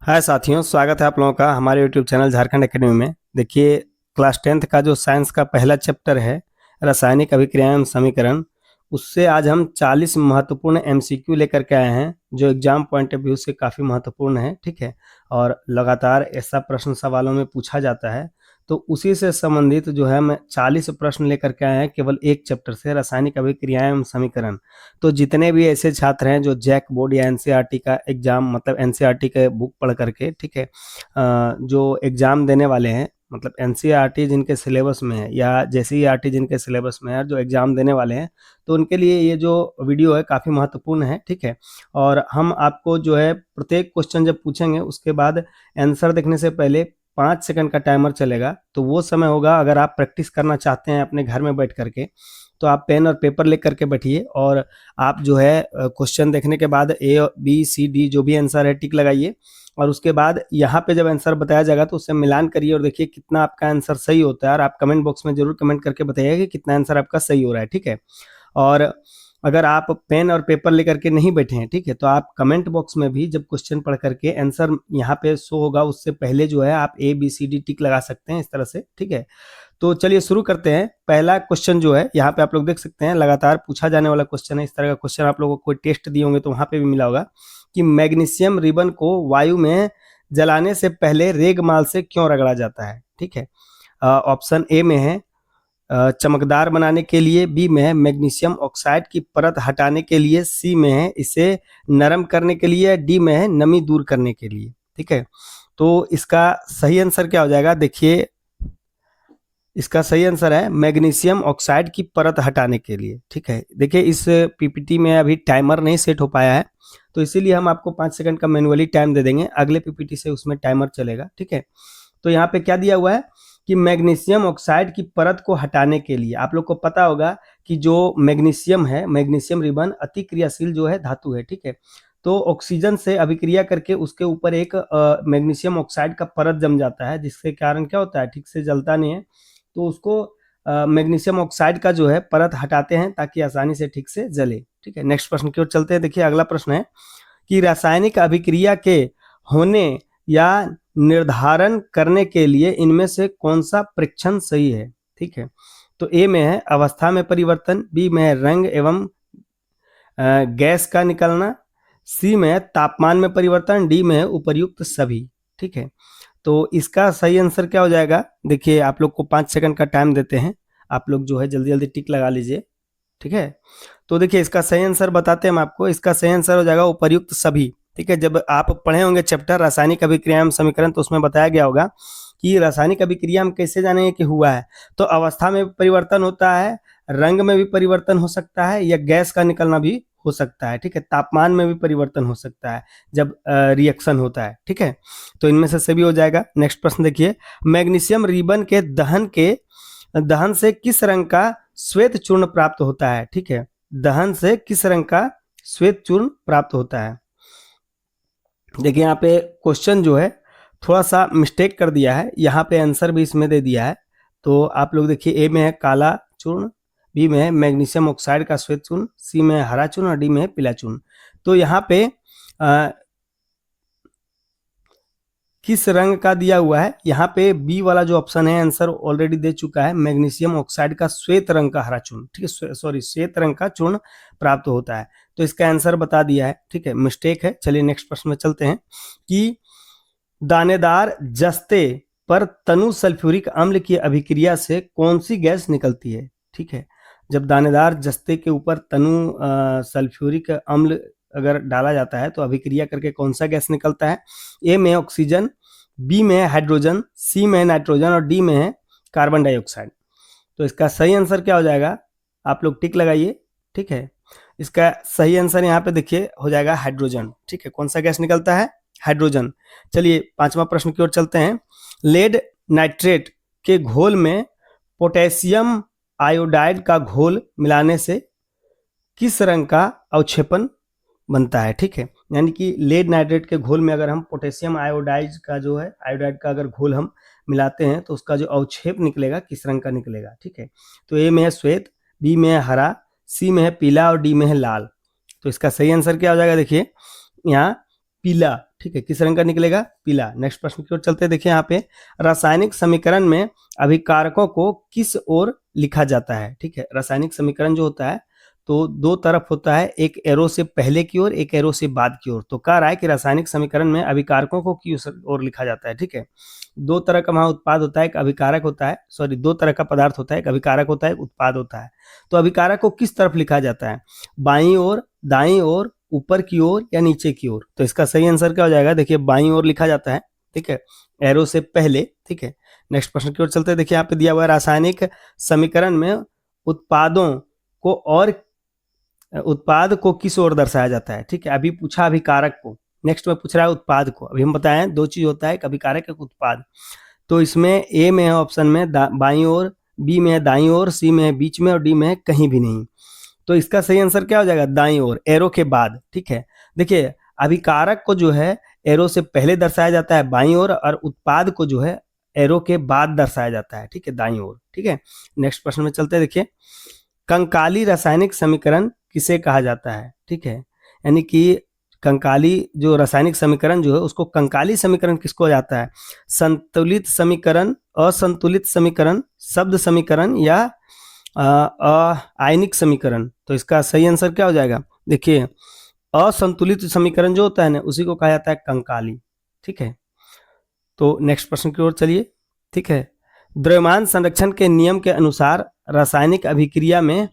हाय साथियों, स्वागत है आप लोगों का हमारे यूट्यूब चैनल झारखंड एकेडमी में। देखिए, क्लास 10th का जो साइंस का पहला चैप्टर है रासायनिक अभिक्रिया एवं समीकरण, उससे आज हम 40 महत्वपूर्ण एमसीक्यू लेकर के आए हैं जो एग्जाम पॉइंट ऑफ व्यू से काफ़ी महत्वपूर्ण है। ठीक है, और लगातार ऐसा प्रश्न सवालों में पूछा जाता है, तो उसी से संबंधित जो है मैं 40 प्रश्न लेकर के आए हैं केवल एक चैप्टर से, रासायनिक अभिक्रिया एवं समीकरण। तो जितने भी ऐसे छात्र हैं जो जैक बोर्ड या एनसीईआरटी का एग्जाम, मतलब एनसीईआरटी के बुक पढ़ करके, ठीक है, जो एग्जाम देने वाले हैं, मतलब एनसीईआरटी जिनके सिलेबस में है या जेसीईआरटी जिनके सिलेबस में है, जो एग्जाम देने वाले हैं, तो उनके लिए ये जो वीडियो है काफ़ी महत्वपूर्ण है। ठीक है, और हम आपको जो है प्रत्येक क्वेश्चन जब पूछेंगे उसके बाद आंसर देखने से पहले 5 सेकंड का टाइमर चलेगा। तो वो समय होगा, अगर आप प्रैक्टिस करना चाहते हैं अपने घर में बैठ करके, तो आप पेन और पेपर ले करके बैठिए और आप जो है क्वेश्चन देखने के बाद ए बी सी डी जो भी आंसर है टिक लगाइए, और उसके बाद यहाँ पे जब आंसर बताया जाएगा तो उससे मिलान करिए और देखिए कितना आपका आंसर सही होता है। और आप कमेंट बॉक्स में जरूर कमेंट करके बताइएगा कि कितना आंसर आपका सही हो रहा है। ठीक है, और अगर आप पेन और पेपर लेकर के नहीं बैठे हैं, ठीक है, तो आप कमेंट बॉक्स में भी जब क्वेश्चन पढ़ करके आंसर यहाँ पे शो होगा उससे पहले जो है आप ए बी सी डी टिक लगा सकते हैं इस तरह से। ठीक है, तो चलिए शुरू करते हैं। पहला क्वेश्चन जो है यहाँ पे आप लोग देख सकते हैं, लगातार पूछा जाने वाला क्वेश्चन है। इस तरह का क्वेश्चन आप लोगों को कोई टेस्ट दिए होंगे तो वहाँ पे भी मिला होगा कि मैग्नीशियम रिबन को वायु में जलाने से पहले रेगमाल से क्यों रगड़ा जाता है। ठीक है, ऑप्शन ए में है चमकदार बनाने के लिए, बी में है मैग्नीशियम ऑक्साइड की परत हटाने के लिए, सी में है इसे नरम करने के लिए, डी में है नमी दूर करने के लिए। ठीक है, तो इसका सही आंसर क्या हो जाएगा? देखिए, इसका सही आंसर है मैग्नीशियम ऑक्साइड की परत हटाने के लिए। ठीक है, देखिए इस पीपीटी में अभी टाइमर नहीं सेट हो पाया है, तो इसीलिए हम आपको 5 सेकंड का मैनुअली टाइम दे देंगे, अगले पीपीटी से उसमें टाइमर चलेगा। ठीक है, तो यहाँ पे क्या दिया हुआ है कि मैग्नीशियम ऑक्साइड की परत को हटाने के लिए, आप लोग को पता होगा कि जो मैग्नीशियम है, मैग्नीशियम रिबन अति क्रियाशील जो है धातु है। ठीक है, तो ऑक्सीजन से अभिक्रिया करके उसके ऊपर एक मैग्नीशियम ऑक्साइड का परत जम जाता है, जिसके कारण क्या होता है, ठीक से जलता नहीं है, तो उसको मैग्नीशियम ऑक्साइड का जो है परत हटाते हैं ताकि आसानी से ठीक से जले। ठीक है, नेक्स्ट प्रश्न की ओर चलते हैं। देखिए अगला प्रश्न है कि रासायनिक अभिक्रिया के होने या निर्धारण करने के लिए इनमें से कौन सा परीक्षण सही है। ठीक है, तो ए में है अवस्था में परिवर्तन, बी में है रंग एवं गैस का निकलना, सी में है तापमान में परिवर्तन, डी में है उपर्युक्त सभी। ठीक है, तो इसका सही आंसर क्या हो जाएगा? देखिए आप लोग को 5 सेकंड का टाइम देते हैं, आप लोग जो है जल्दी जल्दी टिक लगा लीजिए। ठीक है, तो देखिए इसका सही आंसर बताते हैं हम आपको। इसका सही आंसर हो जाएगा उपर्युक्त सभी। ठीक है, जब आप पढ़े होंगे चैप्टर रासायनिक अभिक्रिया एवं समीकरण, तो उसमें बताया गया होगा कि रासायनिक अभिक्रिया हम कैसे जानेंगे कि हुआ है। तो अवस्था में परिवर्तन होता है, रंग में भी परिवर्तन हो सकता है, या गैस का निकलना भी हो सकता है। ठीक है, तापमान में भी परिवर्तन हो सकता है जब रिएक्शन होता है। ठीक है, तो इनमें से सभी हो जाएगा। नेक्स्ट प्रश्न देखिए, मैग्नीशियम रिबन के दहन से किस रंग का श्वेत चूर्ण प्राप्त होता है। ठीक है, दहन से किस रंग का श्वेत चूर्ण प्राप्त होता है। देखिए यहाँ पे क्वेश्चन जो है थोड़ा सा मिस्टेक कर दिया है, यहाँ पे आंसर भी इसमें दे दिया है। तो आप लोग देखिए, ए में है काला चूर्ण, बी में है मैग्नीशियम ऑक्साइड का श्वेत चूर्ण, सी में है हरा चूर्ण और डी में है पीला चूर्ण। तो यहाँ पे किस रंग का दिया हुआ है, यहाँ पे बी वाला जो ऑप्शन है आंसर ऑलरेडी दे चुका है, मैग्नीशियम ऑक्साइड का श्वेत रंग का हरा चूर्ण। ठीक है, सॉरी श्वेत रंग का चूर्ण प्राप्त होता है, तो इसका आंसर बता दिया है। ठीक है, मिस्टेक है। चलिए नेक्स्ट प्रश्न में चलते हैं कि दानेदार जस्ते पर तनु सल्फ्यूरिक अम्ल की अभिक्रिया से कौन सी गैस निकलती है। ठीक है, जब दानेदार जस्ते के ऊपर तनु सल्फ्यूरिक अम्ल अगर डाला जाता है तो अभिक्रिया करके कौन सा गैस निकलता है। ए में ऑक्सीजन, बी में है हाइड्रोजन, सी में है नाइट्रोजन और डी में है कार्बन डाइऑक्साइड। तो इसका सही आंसर क्या हो जाएगा? आप लोग टिक लगाइए। ठीक है, इसका सही आंसर यहाँ पे देखिए हो जाएगा हाइड्रोजन। ठीक है, कौन सा गैस निकलता है? हाइड्रोजन। चलिए 5वां प्रश्न की ओर चलते हैं। लेड नाइट्रेट के घोल में पोटेशियम आयोडाइड का घोल मिलाने से किस रंग का अवक्षेपण बनता है। ठीक है, यानी कि लेड नाइट्रेट के घोल में अगर हम पोटेशियम आयोडाइड का जो है आयोडाइड का अगर घोल हम मिलाते हैं तो उसका जो अवक्षेप निकलेगा किस रंग का निकलेगा। ठीक है, तो ए में है श्वेत, बी में है हरा, सी में है पीला और डी में है लाल। तो इसका सही आंसर क्या हो जाएगा? देखिए यहाँ पीला। ठीक है, किस रंग का निकलेगा? पीला। नेक्स्ट प्रश्न की ओर चलते हैं। देखिए यहाँ पे रासायनिक समीकरण में अभिकारकों को किस ओर लिखा जाता है? ठीक है, रासायनिक समीकरण जो होता है तो दो तरफ होता है, एक एरो से पहले की ओर, एक एरो से बाद की ओर। तो कह रहा है कि रासायनिक समीकरण में अभिकारकों को किस ओर लिखा जाता है? ठीक है, दो तरह का वहां उत्पाद होता है, एक अभिकारक होता है, सॉरी दो तरह का पदार्थ होता है, एक अभिकारक होता है, एक उत्पाद होता है। तो अभिकारक को किस तरफ लिखा जाता है? बाईं ओर, दाईं ओर, ऊपर की ओर या नीचे की ओर? तो इसका सही आंसर क्या हो जाएगा? देखिए बाईं ओर लिखा जाता है, ठीक है, एरो से पहले। ठीक है, नेक्स्ट प्रश्न की ओर चलते हैं। देखिए यहाँ पे दिया हुआ है रासायनिक समीकरण में उत्पादों को और उत्पाद को किस ओर दर्शाया जाता है? ठीक है, अभी पूछा अभिकारक को, नेक्स्ट में पूछ रहा है उत्पाद को। अभी हम बताए दो चीज होता है, एक अभिकारक एक उत्पाद। तो इसमें ए में है ऑप्शन में बाईं ओर, बी में है दाईं ओर, सी में है बीच में और डी में है कहीं भी नहीं। तो इसका सही आंसर क्या हो जाएगा? दाईं ओर, एरो के बाद। ठीक है, देखिए अभिकारक को जो है एरो से पहले दर्शाया जाता है बाईं ओर, और उत्पाद को जो है एरो के बाद दर्शाया जाता है, ठीक है, दाईं ओर। ठीक है, नेक्स्ट प्रश्न में चलते हैं। देखिए कंकाली रासायनिक समीकरण किसे कहा जाता है? ठीक है, यानी कि कंकाली जो रासायनिक समीकरण जो है उसको कंकाली समीकरण किसको जाता है? संतुलित समीकरण, असंतुलित समीकरण, शब्द समीकरण या आयनिक समीकरण? तो इसका सही आंसर क्या हो जाएगा? देखिए असंतुलित समीकरण जो होता है ना उसी को कहा जाता है कंकाली। ठीक है, तो नेक्स्ट प्रश्न की ओर चलिए। ठीक है, द्रव्यमान संरक्षण के नियम के अनुसार रासायनिक अभिक्रिया में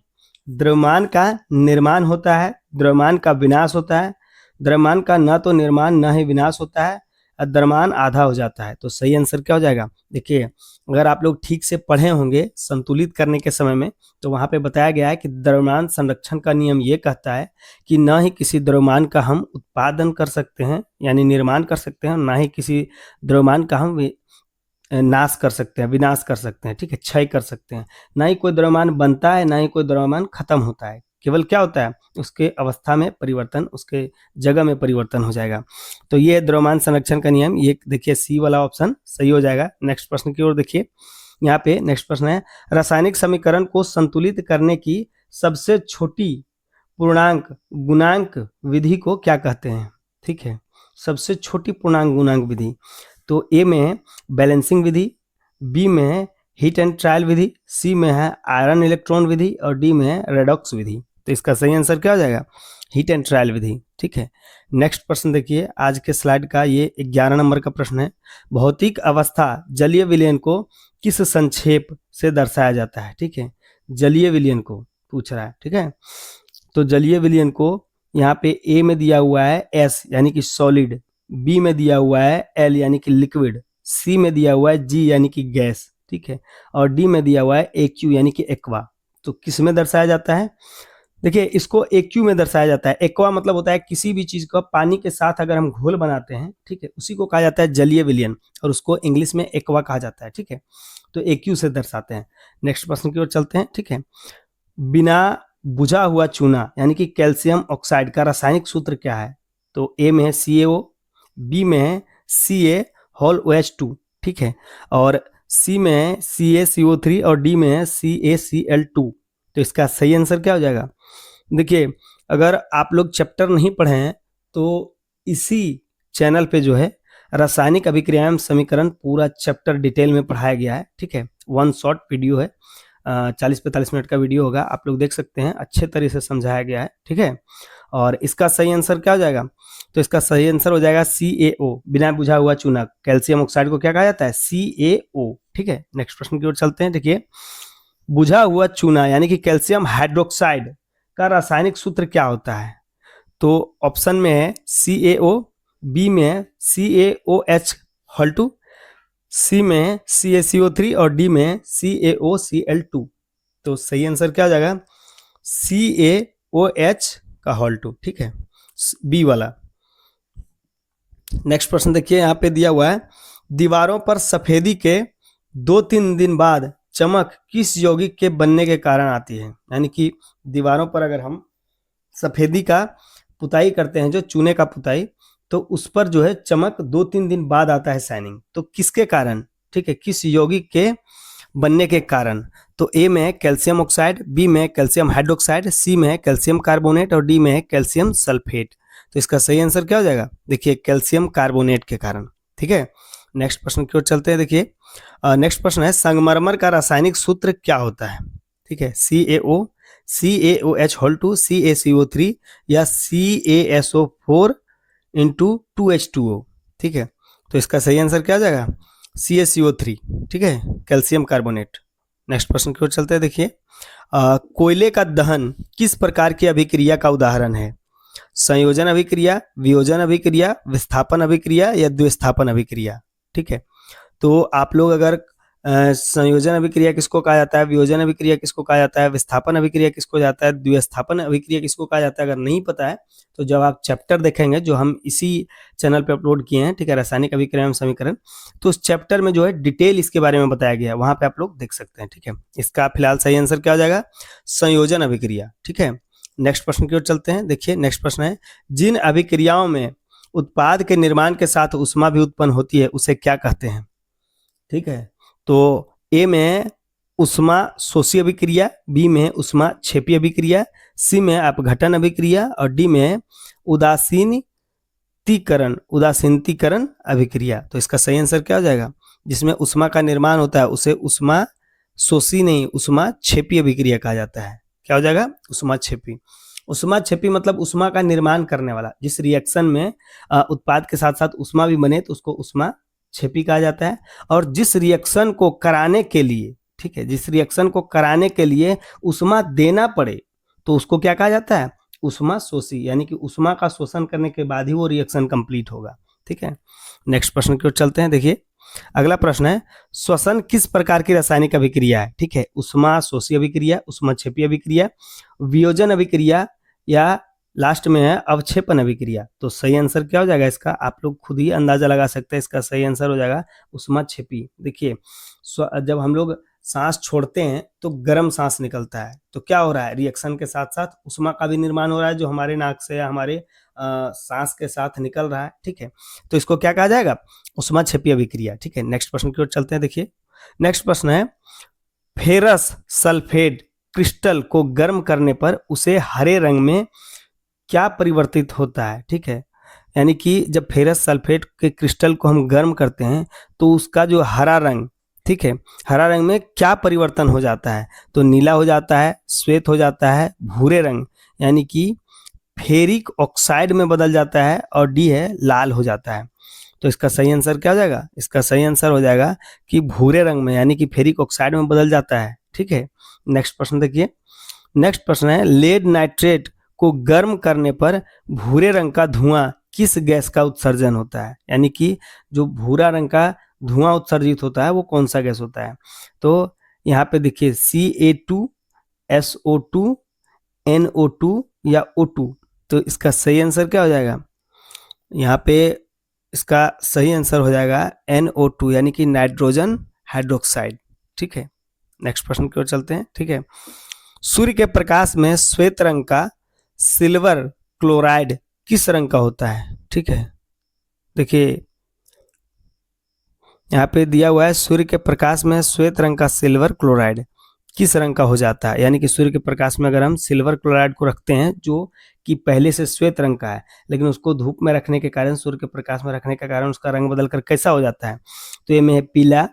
द्रव्यमान का निर्माण होता है, द्रव्यमान का विनाश होता है, द्रव्यमान का न तो निर्माण न ही विनाश होता है, और द्रव्यमान आधा हो जाता है। तो सही आंसर क्या हो जाएगा? देखिए अगर आप लोग ठीक से पढ़े होंगे संतुलित करने के समय में, तो वहां पे बताया गया है कि द्रव्यमान संरक्षण का नियम ये कहता है कि न ही किसी द्रव्यमान का हम उत्पादन कर सकते हैं यानी निर्माण कर सकते हैं, ना ही किसी द्रव्यमान का हम नाश कर सकते हैं, विनाश कर सकते हैं, ठीक है, क्षय कर सकते हैं। ना ही कोई द्रव्यमान बनता है, ना ही कोई द्रव्यमान खत्म होता है, केवल क्या होता है उसके अवस्था में परिवर्तन, उसके जगह में परिवर्तन हो जाएगा। तो ये द्रव्यमान संरक्षण का नियम, ये देखिए सी वाला ऑप्शन सही हो जाएगा। नेक्स्ट प्रश्न की ओर देखिए, यहाँ पे नेक्स्ट प्रश्न है रासायनिक समीकरण को संतुलित करने की सबसे छोटी पूर्णांक गुणांक विधि को क्या कहते हैं? ठीक है, सबसे छोटी पूर्णांक गुणांक विधि, तो ए में है बैलेंसिंग विधि, बी में है हीट एंड ट्रायल विधि, सी में है आयरन इलेक्ट्रॉन विधि और डी में है रेडॉक्स विधि। तो इसका सही आंसर क्या हो जाएगा? हीट एंड ट्रायल विधि। ठीक है, नेक्स्ट प्रश्न देखिए आज के स्लाइड का, ये 11 नंबर का प्रश्न है। भौतिक अवस्था जलीय विलयन को किस संक्षेप से दर्शाया जाता है? ठीक है, जलीय विलयन को पूछ रहा है। ठीक है, तो जलीय विलयन को यहाँ पे ए में दिया हुआ है एस यानी कि सॉलिड, बी में दिया हुआ है एल यानी कि लिक्विड, सी में दिया हुआ है जी यानी कि गैस, ठीक है, और डी में दिया हुआ है एक्यू यानी कि एक्वा। तो किस में दर्शाया जाता है? देखिए इसको एक्यू में दर्शाया जाता है। एक्वा मतलब होता है किसी भी चीज को पानी के साथ अगर हम घोल बनाते हैं, ठीक है, उसी को कहा जाता है जलीय विलयन, और उसको इंग्लिश में एक्वा कहा जाता है। ठीक है, तो एक्यू से दर्शाते हैं। नेक्स्ट प्रश्न की ओर चलते हैं। ठीक है, बिना बुझा हुआ चूना यानी कि कैल्शियम ऑक्साइड का रासायनिक सूत्र क्या है? तो ए में है CaO, बी में है CaOH2, ठीक है, और सी में है CaCO3 और डी में है CaCl2। तो इसका सही आंसर क्या हो जाएगा? देखिए अगर आप लोग चैप्टर नहीं पढ़े हैं तो इसी चैनल पे जो है रासायनिक अभिक्रियाएं समीकरण पूरा चैप्टर डिटेल में पढ़ाया गया है। ठीक है, वन शॉर्ट वीडियो है, 40-45 मिनट का वीडियो होगा, आप लोग देख सकते हैं, अच्छे तरीके से समझाया गया है। ठीक है, और इसका सही आंसर क्या हो जाएगा? तो इसका सही आंसर हो जाएगा CaO, बिना बुझा हुआ चूना। कैल्शियम ऑक्साइड को क्या कहा जाता है? CaO। ठीक है, नेक्स्ट प्रश्न की ओर चलते हैं। देखिए बुझा हुआ चूना यानी कि कैल्शियम हाइड्रोक्साइड का रासायनिक सूत्र क्या होता है? तो ऑप्शन में है CaO, बी में है CaOH2, सी में है CaCO3 और डी में है CaOCl2। तो सही आंसर क्या हो जाएगा? CaOH2। ठीक है, बी वाला। नेक्स्ट प्रश्न देखिए, यहाँ पे दिया हुआ है दीवारों पर सफेदी के 2-3 दिन बाद चमक किस यौगिक के बनने के कारण आती है? यानी कि दीवारों पर अगर हम सफेदी का पुताई करते हैं, जो चूने का पुताई, तो उस पर जो है चमक 2-3 दिन बाद आता है शाइनिंग। तो किसके कारण? ठीक है, किस यौगिक के बनने के कारण? तो ए में है कैल्शियम ऑक्साइड, बी में है कैल्शियम हाइड्रोक्साइड, सी में है कैल्शियम कार्बोनेट और डी में है कैल्शियम सल्फेट। तो इसका सही आंसर क्या हो जाएगा? देखिए कैल्शियम कार्बोनेट के कारण। ठीक है, नेक्स्ट प्रश्न की ओर चलते हैं। देखिए नेक्स्ट प्रश्न है संगमरमर का रासायनिक सूत्र क्या होता है? ठीक है, CaO, CaOH2, CaCO3 या CaSO4 इंटू 2H2O। ठीक है, तो इसका सही आंसर क्या हो जाएगा? CaCO3। ठीक है, कैल्शियम कार्बोनेट। नेक्स्ट प्रश्न की ओर चलते हैं। देखिए कोयले का दहन किस प्रकार की अभिक्रिया का उदाहरण है? संयोजन अभिक्रिया, वियोजन अभिक्रिया, विस्थापन अभिक्रिया या द्विस्थापन अभिक्रिया? ठीक है, तो आप लोग अगर संयोजन अभिक्रिया किसको कहा जाता है, वियोजन अभिक्रिया किसको कहा जाता है, विस्थापन अभिक्रिया किसको जाता है, द्विस्थापन अभिक्रिया किसको कहा जाता है, अगर नहीं पता है तो जब आप चैप्टर देखेंगे जो हम इसी चैनल पे अपलोड किए हैं, ठीक है, रासायनिक अभिक्रिया एवं समीकरण, तो उस चैप्टर में जो है डिटेल इसके बारे में बताया गया है, वहां पे आप लोग देख सकते हैं। ठीक है, इसका फिलहाल सही आंसर क्या हो जाएगा? संयोजन अभिक्रिया। ठीक है, नेक्स्ट प्रश्न की ओर चलते हैं। देखिए नेक्स्ट प्रश्न है जिन अभिक्रियाओं में उत्पाद के निर्माण के साथ ऊष्मा भी उत्पन्न होती है उसे क्या कहते हैं? ठीक है, तो ए में उष्मा शोषी अभिक्रिया, बी में उष्मा क्षेपी अभिक्रिया, सी में अपघटन अभिक्रिया और डी में उदासीनतीकरण अभिक्रिया। तो इसका सही आंसर क्या हो जाएगा? जिसमें उष्मा का निर्माण होता है उसे उष्मा शोषी नहीं, उष्मा क्षेपी अभिक्रिया कहा जाता है। क्या हो जाएगा? उष्मा क्षेपी। उष्मा क्षेपी मतलब उष्मा का निर्माण करने वाला, जिस रिएक्शन में उत्पाद के साथ साथ उष्मा भी बने तो उसको उष्मा क्षेपी कहा जाता है। और जिस रिएक्शन को कराने के लिए, ठीक है, जिस रिएक्शन को कराने के लिए उष्मा देना पड़े तो उसको क्या कहा जाता है? उष्मा शोषी, यानी कि उष्मा का शोषण करने के बाद ही वो रिएक्शन कंप्लीट होगा। ठीक है, नेक्स्ट प्रश्न की ओर चलते हैं। देखिए अगला प्रश्न है श्वसन किस प्रकार की रासायनिक अभिक्रिया है? ठीक है, उष्मा शोषी अभिक्रिया, उष्मा क्षेपी अभिक्रिया, वियोजन अभिक्रिया या लास्ट में है अवक्षेपण अभिक्रिया। तो सही आंसर क्या हो जाएगा इसका? आप लोग खुद ही अंदाजा लगा सकते हैं। इसका सही आंसर हो जाएगा उष्मा क्षेपी। देखिए जब हम लोग सांस छोड़ते हैं तो गर्म सांस निकलता है, तो क्या हो रहा है? रिएक्शन के साथ साथ उष्मा का भी निर्माण हो रहा है जो हमारे नाक से या हमारे सांस के साथ निकल रहा है। ठीक है, तो इसको क्या कहा जाएगा? उष्मा क्षेपी अभिक्रिया। ठीक है, नेक्स्ट प्रश्न की ओर चलते हैं। देखिए नेक्स्ट प्रश्न है फेरस सल्फेट क्रिस्टल को गर्म करने पर उसे हरे रंग में क्या परिवर्तित होता है? ठीक है, यानी कि जब फेरस सल्फेट के क्रिस्टल को हम गर्म करते हैं तो उसका जो हरा रंग, ठीक है, हरा रंग में क्या परिवर्तन हो जाता है? तो नीला हो जाता है, श्वेत हो जाता है, भूरे रंग यानी कि फेरिक ऑक्साइड में बदल जाता है और डी है लाल हो जाता है। तो इसका सही आंसर क्या हो जाएगा? इसका सही आंसर हो जाएगा कि भूरे रंग में यानी कि फेरिक ऑक्साइड में बदल जाता है। ठीक है, नेक्स्ट प्रश्न देखिए। नेक्स्ट प्रश्न है लेड नाइट्रेट को गर्म करने पर भूरे रंग का धुआं किस गैस का उत्सर्जन होता है? यानी कि जो भूरा रंग का धुआं उत्सर्जित होता है वो कौन सा गैस होता है? तो यहाँ पे देखिए Ca2, SO2, NO2 या O2। तो इसका सही आंसर क्या हो जाएगा? यहाँ पे इसका सही आंसर हो जाएगा NO2 यानी कि नाइट्रोजन हाइड्रोक्साइड। ठीक है, नेक्स्ट प्रश्न की ओर चलते हैं। ठीक है, सूर्य के प्रकाश में श्वेत रंग का सिल्वर क्लोराइड किस रंग का होता है? ठीक है, देखिए यहाँ पे दिया हुआ है सूर्य के प्रकाश में श्वेत रंग का सिल्वर क्लोराइड किस रंग का हो जाता है? यानी कि सूर्य के प्रकाश में अगर हम सिल्वर क्लोराइड को रखते हैं जो कि पहले से श्वेत रंग का है, लेकिन उसको धूप में रखने के कारण, सूर्य के प्रकाश में रखने के कारण उसका रंग बदलकर कैसा हो जाता है? तो ए में है पीला,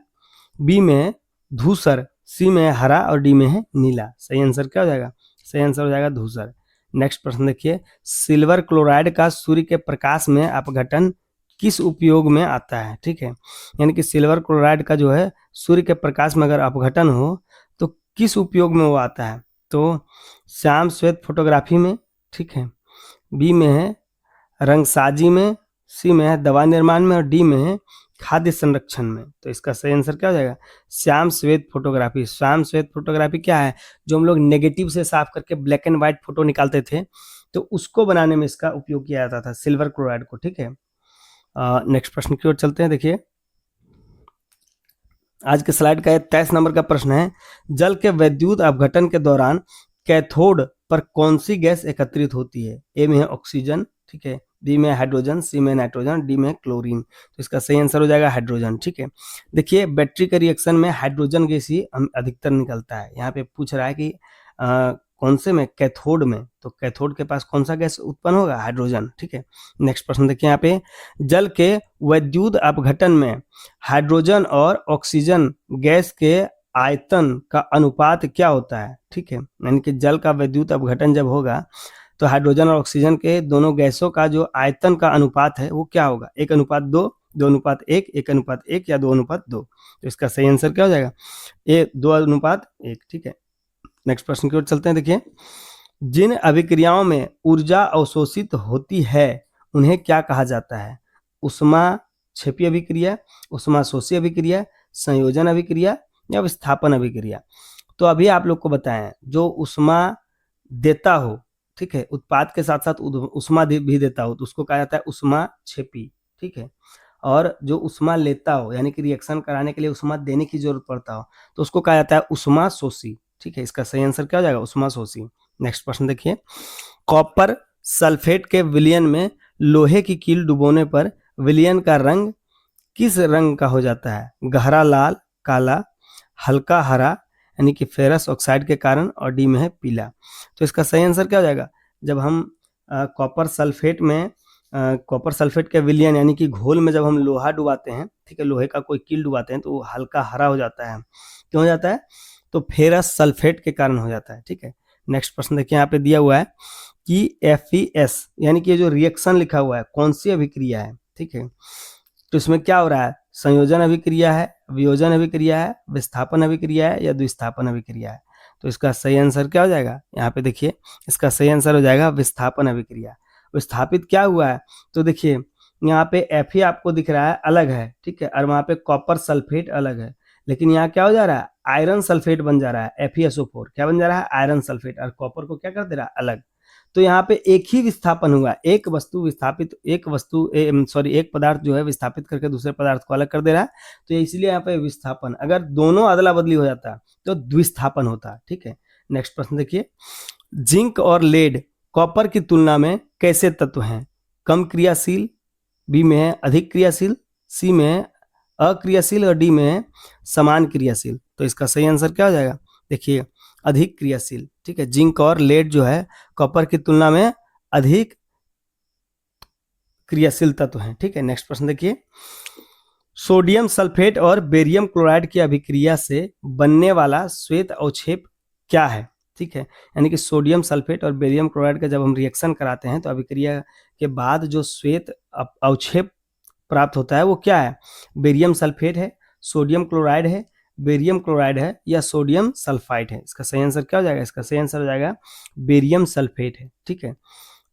बी में है धूसर, सी में है हरा और डी में है नीला। सही आंसर क्या हो जाएगा? सही आंसर हो जाएगा धूसर। नेक्स्ट प्रश्न देखिए सिल्वर क्लोराइड का सूर्य के प्रकाश में अपघटन किस उपयोग में आता है? ठीक है, यानी कि सिल्वर क्लोराइड का जो है सूर्य के प्रकाश में अगर अपघटन हो तो किस उपयोग में वो आता है? तो श्याम श्वेत फोटोग्राफी में, ठीक है, बी में है रंगसाजी में, सी में है दवा निर्माण में और डी में है खाद्य संरक्षण में। तो इसका सही आंसर क्या हो जाएगा? श्याम श्वेत फोटोग्राफी। श्याम श्वेत फोटोग्राफी क्या है? जो हम लोग नेगेटिव से साफ करके ब्लैक एंड व्हाइट फोटो निकालते थे तो उसको बनाने में इसका उपयोग किया जाता था, सिल्वर क्लोराइड को। ठीक है, नेक्स्ट प्रश्न की ओर चलते हैं। देखिए आज के स्लाइड का 23 नंबर का प्रश्न है जल के वैद्युत अपघटन के दौरान कैथोड पर कौन सी गैस एकत्रित होती है? ए में है ऑक्सीजन, ठीक है, बी में हाइड्रोजन, सी में नाइट्रोजन, डी में क्लोरीन। तो इसका सही आंसर हो जाएगा हाइड्रोजन। ठीक है, देखिए बैटरी के रिएक्शन में हाइड्रोजन गैस ही अधिकतर निकलता है। यहाँ पे पूछ रहा है कि कौन से में, कैथोड में। तो कैथोड के पास कौन सा गैस उत्पन्न होगा, हाइड्रोजन। ठीक है, नेक्स्ट प्रश्न देखिए यहाँ पे, जल के वैद्युत अपघटन में हाइड्रोजन और ऑक्सीजन गैस के आयतन का अनुपात क्या होता है। ठीक है, यानी कि जल का वैद्युत अपघटन जब होगा तो हाइड्रोजन और ऑक्सीजन के दोनों गैसों का जो आयतन का अनुपात है वो क्या होगा, 1:2, 2:1, 1:1 या 2:2। तो इसका सही आंसर क्या हो जाएगा, 2:1। ठीक है, नेक्स्ट प्रश्न की ओर चलते हैं। देखिए, जिन अभिक्रियाओं में ऊर्जा अवशोषित होती है उन्हें क्या कहा जाता है, ऊष्माक्षेपी अभिक्रिया, ऊष्माशोषी अभिक्रिया, संयोजन अभिक्रिया या विस्थापन अभिक्रिया। तो अभी आप लोग को बताएं, जो ऊष्मा देता हो, ठीक है, उत्पाद के साथ साथ ऊष्मा भी देता हो तो उसको कहा जाता है ऊष्माक्षेपी। ठीक है, और जो ऊष्मा लेता हो यानी कि रिएक्शन कराने के लिए ऊष्मा देने की जरूरत पड़ता हो तो उसको कहा जाता है ऊष्माशोषी। ठीक है, इसका सही आंसर क्या हो जाएगा, ऊष्माशोषी। नेक्स्ट प्रश्न देखिए, कॉपर सल्फेट के विलयन में लोहे की कील डुबोने पर विलयन का रंग किस रंग का हो जाता है, गहरा लाल, काला, हल्का हरा यानी कि फेरस ऑक्साइड के कारण, और डी में है पीला। तो इसका सही आंसर क्या हो जाएगा, जब हम कॉपर सल्फेट में कॉपर सल्फेट के विलयन यानी कि घोल में जब हम लोहा डुबाते हैं, ठीक है, लोहे का कोई कील डुबाते हैं तो वो हल्का हरा हो जाता है। क्यों हो जाता है, तो फेरस सल्फेट के कारण हो जाता है। ठीक है, नेक्स्ट प्रश्न देखिए, यहाँ पे दिया हुआ है कि FeS यानी कि जो रिएक्शन लिखा हुआ है कौन सी अभिक्रिया है। ठीक है, तो इसमें क्या हो रहा है, संयोजन अभिक्रिया है, वियोजन अभिक्रिया है, विस्थापन अभिक्रिया है या द्विस्थापन अभिक्रिया है। तो इसका सही आंसर क्या हो जाएगा, यहाँ पे देखिए इसका सही आंसर हो जाएगा विस्थापन अभिक्रिया। विस्थापित क्या हुआ है, तो देखिए यहाँ पे Fe आपको दिख रहा है अलग है, ठीक है, और वहाँ पे कॉपर सल्फेट अलग है, लेकिन यहाँ क्या हो जा रहा है, आयरन सल्फेट बन जा रहा है, FeSO4 क्या बन जा रहा है, आयरन सल्फेट, और कॉपर को क्या कर दे रहा है, अलग। तो यहाँ पे एक ही विस्थापन हुआ, एक वस्तु विस्थापित, एक पदार्थ जो है विस्थापित करके दूसरे पदार्थ को अलग कर दे रहा है, तो इसलिए यहाँ पे विस्थापन। अगर दोनों अदला बदली हो जाता तो द्विस्थापन होता। ठीक है, नेक्स्ट प्रश्न देखिए, जिंक और लेड कॉपर की तुलना में कैसे तत्व हैं, कम क्रियाशील, बी में है अधिक क्रियाशील, सी में है अक्रियाशील और डी में है समान क्रियाशील। तो इसका सही आंसर क्या हो जाएगा, देखिए अधिक क्रियाशील। ठीक है, जिंक और लेड जो है कॉपर की तुलना में अधिक क्रियाशील तत्व हैं। ठीक है, नेक्स्ट प्रश्न देखिए, सोडियम सल्फेट और बेरियम क्लोराइड की अभिक्रिया से बनने वाला श्वेत अवक्षेप क्या है। ठीक है, यानी कि सोडियम सल्फेट और बेरियम क्लोराइड का जब हम रिएक्शन कराते हैं तो अभिक्रिया के बाद जो श्वेत अवक्षेप प्राप्त होता है वो क्या है, बेरियम सल्फेट है, सोडियम क्लोराइड है, बेरियम क्लोराइड है या सोडियम सल्फाइड है। इसका सही आंसर क्या हो जाएगा, इसका सही आंसर हो जाएगा बेरियम सल्फेट है। ठीक है,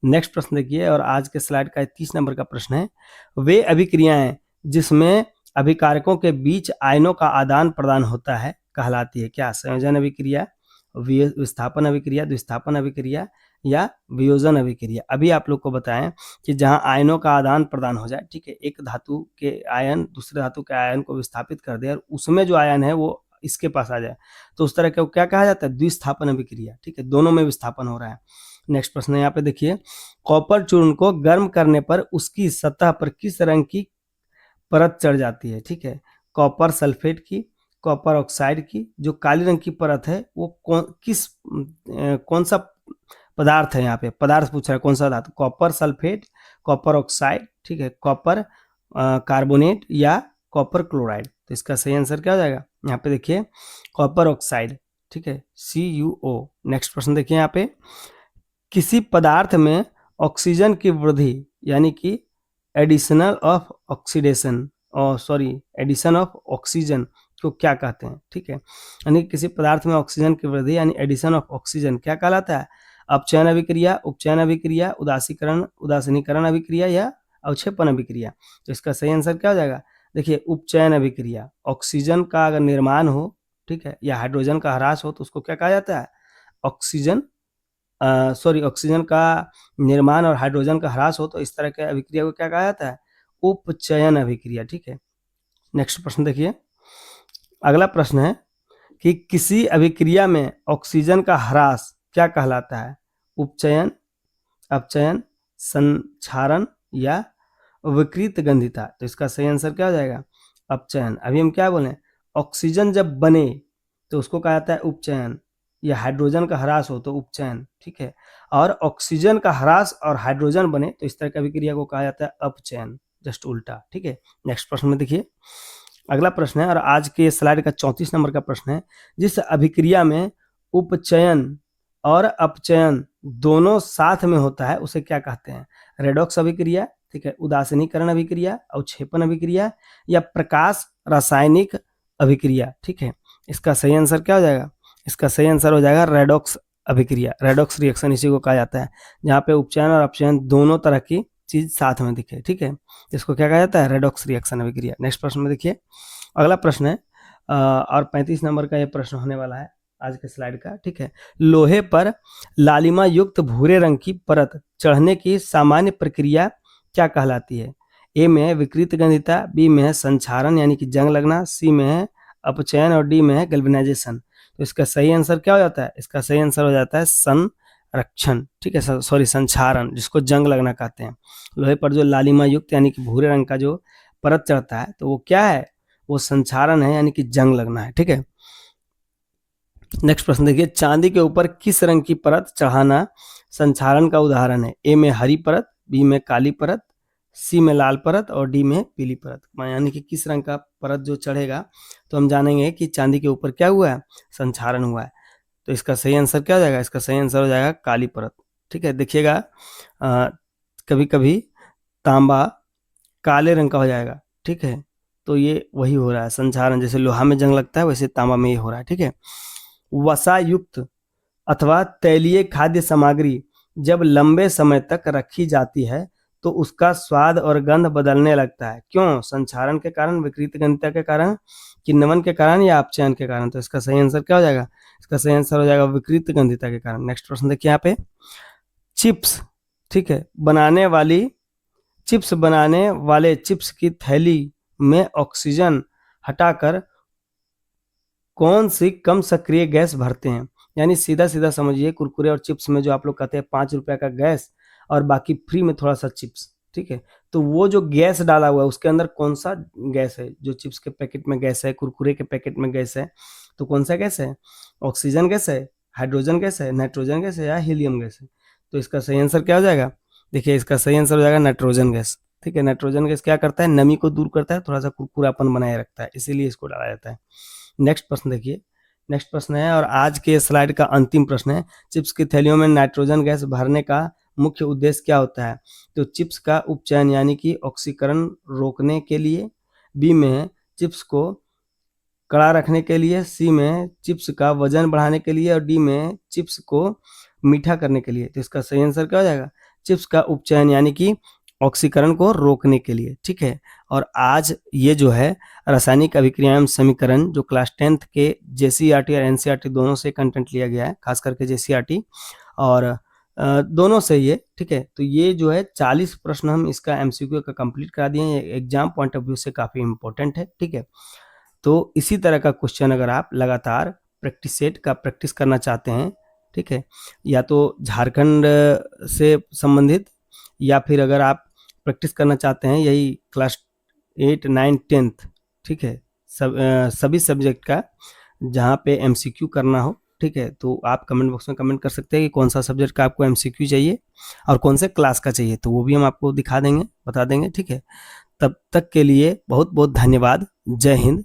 नेक्स्ट प्रश्न देखिए, और आज के स्लाइड का 30 नंबर का प्रश्न है, वे अभिक्रियाएं जिसमें अभिकारकों के बीच आयनों का आदान प्रदान होता है कहलाती है क्या, संयोजन अभिक्रिया, विस्थापन अभिक्रिया, द्विस्थापन अभिक्रिया या वियोजन अभिक्रिया। अभी आप लोग को बताएं कि जहां आयनों का आदान प्रदान हो जाए, ठीक है, एक धातु के आयन दूसरे धातु के आयन को विस्थापित कर दे और उसमें जो आयन है वो इसके पास आ जाए, तो उस तरह का क्या कहा जाता है, द्विस्थापन अभिक्रिया। ठीक है, दोनों में विस्थापन हो रहा है। नेक्स्ट प्रश्न यहाँ पे देखिए, कॉपर चूर्ण को गर्म करने पर उसकी सतह पर किस रंग की परत चढ़ जाती है। ठीक है, कॉपर सल्फेट की, कॉपर ऑक्साइड की, जो काली रंग की परत है वो कौन सा पदार्थ है, यहाँ पे पदार्थ पूछ रहा है कौन सा धातु, कॉपर सल्फेट, कॉपर ऑक्साइड, ठीक है, कॉपर कार्बोनेट या कॉपर क्लोराइड। तो इसका सही आंसर क्या हो जाएगा, यहाँ पे देखिए कॉपर ऑक्साइड। ठीक है, CuO। नेक्स्ट प्रश्न देखिए, यहाँ पे किसी पदार्थ में ऑक्सीजन की वृद्धि यानी कि एडिशन ऑफ ऑक्सीजन को क्या कहते हैं। ठीक है, यानी किसी पदार्थ में ऑक्सीजन की वृद्धि यानी एडिशन ऑफ ऑक्सीजन क्या कहलाता है, अपचयन अभिक्रिया, उपचयन अभिक्रिया, उदासीनीकरण अभिक्रिया या अवक्षेपण अभिक्रिया। तो इसका सही आंसर क्या हो जाएगा, देखिए उपचयन अभिक्रिया। ऑक्सीजन का अगर निर्माण हो, ठीक है, या हाइड्रोजन का ह्रास हो तो उसको क्या कहा जाता है, ऑक्सीजन का निर्माण और हाइड्रोजन का ह्रास हो तो इस तरह के अभिक्रिया को क्या कहा जाता है, उपचयन अभिक्रिया। ठीक है, नेक्स्ट प्रश्न देखिए, अगला प्रश्न है कि किसी अभिक्रिया में ऑक्सीजन का ह्रास क्या कहलाता है, उपचयन, अपचयन, संक्षारण या विकृत गंधिता। तो इसका सही आंसर क्या हो जाएगा, अपचयन। अभी हम क्या बोले, ऑक्सीजन जब बने तो उसको कहा जाता है उपचयन, या हाइड्रोजन का ह्रास हो तो उपचयन, ठीक है, और ऑक्सीजन का ह्रास और हाइड्रोजन बने तो इस तरह की अभिक्रिया को कहा जाता है अपचयन, जस्ट उल्टा, ठीक है। नेक्स्ट प्रश्न में देखिए, अगला प्रश्न है और आज के स्लाइड का 34 नंबर का प्रश्न है, जिस अभिक्रिया में उपचयन और अपचयन दोनों साथ में होता है उसे क्या कहते हैं? रेडॉक्स अभिक्रिया, ठीक है, उदासीनीकरण अभिक्रिया, अवक्षेपण अभिक्रिया या प्रकाश रासायनिक अभिक्रिया, ठीक है। इसका सही आंसर क्या हो जाएगा? इसका सही आंसर हो जाएगा रेडॉक्स अभिक्रिया। रेडॉक्स रिएक्शन इसी को कहा जाता है, जहाँ पे उपचयन और अपचयन दोनों तरह की चीज साथ में दिखे, ठीक है। इसको क्या कहा जाता है? रेडॉक्स रिएक्शन अभिक्रिया। नेक्स्ट प्रश्न में देखिए, अगला प्रश्न है और 35 नंबर का ये प्रश्न होने वाला है आज के स्लाइड का, ठीक है। लोहे पर लालिमा युक्त भूरे रंग की परत चढ़ने की सामान्य प्रक्रिया क्या कहलाती है? ए में है विकृत गंधिता, बी में है संक्षारण यानी कि जंग लगना, सी में है अपचयन और डी में है गैल्वेनाइजेशन। तो इसका सही आंसर क्या हो जाता है? इसका सही आंसर हो जाता है संरक्षण, ठीक है, सॉरी संक्षारण, जिसको जंग लगना कहते हैं। लोहे पर जो लालिमा युक्त यानी कि भूरे रंग का जो परत चढ़ता है तो वो क्या है? वो संक्षारण है यानी कि जंग लगना है, ठीक है। नेक्स्ट प्रश्न देखिए, चांदी के ऊपर किस रंग की परत चढ़ाना संक्षारण का उदाहरण है? ए में हरी परत, बी में काली परत, सी में लाल परत और डी में पीली परत। यानी कि किस रंग का परत जो चढ़ेगा तो हम जानेंगे कि चांदी के ऊपर क्या हुआ है? संक्षारण हुआ है। तो इसका सही आंसर क्या हो जाएगा? इसका सही आंसर हो जाएगा काली परत, ठीक है। देखिएगा कभी कभी तांबा काले रंग का हो जाएगा, ठीक है, तो ये वही हो रहा है संक्षारण, जैसे लोहा में जंग लगता है वैसे तांबा में ये हो रहा है, ठीक है। वसा युक्त अथवा तैलीय खाद्य सामग्री जब लंबे समय तक रखी जाती है तो उसका स्वाद और गंध बदलने लगता है, क्यों? संक्षारण के कारण, विकृत गंधिता के कारण, किण्वन के कारण या अपचयन के कारण? तो इसका सही आंसर क्या हो जाएगा? इसका सही आंसर हो जाएगा विकृत गंधिता के कारण। नेक्स्ट प्रश्न देखिए यहाँ पे, चिप्स, ठीक है, बनाने वाले चिप्स की थैली में ऑक्सीजन हटाकर कौन सी कम सक्रिय गैस भरते हैं? यानी सीधा सीधा समझिए, कुरकुरे और चिप्स में जो आप लोग कहते हैं 5 रुपए का गैस और बाकी फ्री में थोड़ा सा चिप्स, ठीक है, तो वो जो गैस डाला हुआ है उसके अंदर कौन सा गैस है? जो चिप्स के पैकेट में गैस है, कुरकुरे के पैकेट में गैस है, तो कौन सा गैस है? ऑक्सीजन गैस है, हाइड्रोजन गैस है, नाइट्रोजन गैस है या हीलियम गैस है? तो इसका सही आंसर क्या हो जाएगा? देखिए इसका सही आंसर हो जाएगा नाइट्रोजन गैस, ठीक है। नाइट्रोजन गैस क्या करता है? नमी को दूर करता है, थोड़ा सा कुरकुरापन बनाए रखता है, इसीलिए इसको डाला जाता है। नेक्स्ट प्रश्न देखिए, नेक्स्ट प्रश्न है और आज के स्लाइड का अंतिम प्रश्न है, चिप्स की थैलियों में नाइट्रोजन गैस भरने का मुख्य उद्देश्य क्या होता है? तो चिप्स का उपचयन यानी कि ऑक्सीकरण रोकने के लिए, बी में चिप्स को कड़ा रखने के लिए, सी में चिप्स का वजन बढ़ाने के लिए और डी में चिप्स को मीठा करने के लिए। तो इसका सही आंसर क्या हो जाएगा? चिप्स का उपचयन यानी कि ऑक्सीकरण को रोकने के लिए, ठीक है। और आज ये जो है रासायनिक अभिक्रिया एवं समीकरण जो क्लास 10th के जेसीईआरटी और एनसीईआरटी दोनों से कंटेंट लिया गया है, खास करके जेसीईआरटी और दोनों से ये, ठीक है। तो ये जो है 40 प्रश्न हम इसका एमसीक्यू का कंप्लीट करा दिए हैं, एग्जाम पॉइंट ऑफ व्यू से काफ़ी इंपॉर्टेंट है, ठीक है। तो इसी तरह का क्वेश्चन अगर आप लगातार प्रैक्टिस सेट का प्रैक्टिस करना चाहते हैं, ठीक है, या तो झारखंड से संबंधित या फिर अगर आप प्रैक्टिस करना चाहते हैं यही क्लास 8, 9, 10th, ठीक है, सभी सब्जेक्ट का जहाँ पे एमसीक्यू करना हो, ठीक है, तो आप कमेंट बॉक्स में कमेंट कर सकते हैं कि कौन सा सब्जेक्ट का आपको एमसीक्यू चाहिए और कौन से क्लास का चाहिए, तो वो भी हम आपको दिखा देंगे, बता देंगे, ठीक है। तब तक के लिए बहुत बहुत धन्यवाद। जय हिंद।